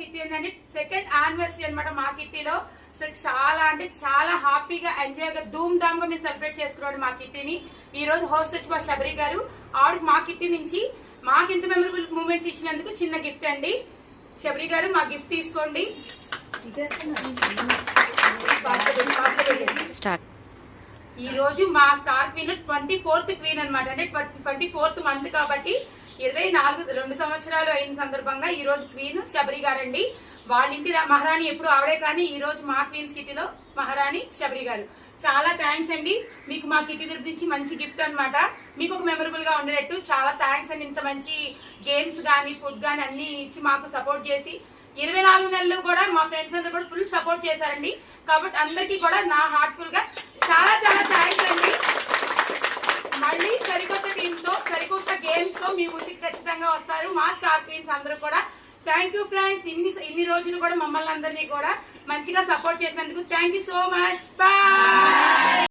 Kitty ఏంటంటే second anniversary అనమాట మా కిట్టీలో. చాలా అంటే చాలా హ్యాపీగా ఎంజాయ్ గా ధూమ్ ధామ్ గా మేము సెలబ్రేట్ చేసుకున్నాడు మా కిట్టీని. ఈ రోజు హోస్ట్ వచ్చి మా శబరి గారు. ఆవిడకి మా కిట్టి నుంచి మాకు ఇంత మెమరబుల్ మూమెంట్స్ ఇచ్చినందుకు చిన్న గిఫ్ట్ అండి. శబరి గారు మా గిఫ్ట్ తీసుకోండి. ఈ రోజు మా స్టార్ క్వీన్ 24th క్వీన్ అనమాట. అంటే 24th మంత్ కాబట్టి 2 సంవత్సరాలు అయిన సందర్భంగా ఈ రోజు క్వీన్ శబరి గారండి. వాళ్ళ ఇంటి మహారాణి ఎప్పుడు ఆవిడే, కానీ ఈ రోజు మా క్వీన్స్ కిటీలో మహారాణి శబరి గారు. చాలా థ్యాంక్స్ అండి. మీకు మా కిటీ తరపు నుంచి మంచి గిఫ్ట్ అనమాట. మీకు ఒక మెమరబుల్ గా ఉండేటట్టు చాలా థ్యాంక్స్ అండి. ఇంత మంచి గేమ్స్ గానీ ఫుడ్ గానీ అన్ని ఇచ్చి మాకు సపోర్ట్ చేసి 24 నెలలు కూడా మా ఫ్రెండ్స్ అందరూ కూడా ఫుల్ సపోర్ట్ చేశారండి. కాబట్టి అందరికీ కూడా నా హార్ట్ఫుల్ గా చాలా చాలా థ్యాంక్స్ అండి. మళ్ళీ సరికొత్త టీమ్స్ తో సరికొత్త గేమ్స్ తో మీ ముందుకు ఖచ్చితంగా వస్తారు మా స్టార్ క్వీన్స్ అందరూ కూడా. Thank you friends. ఇన్ని రోజులు కూడా మమ్మల్ని అందరినీ కూడా మంచిగా సపోర్ట్ చేసినందుకు thank you so much. Bye.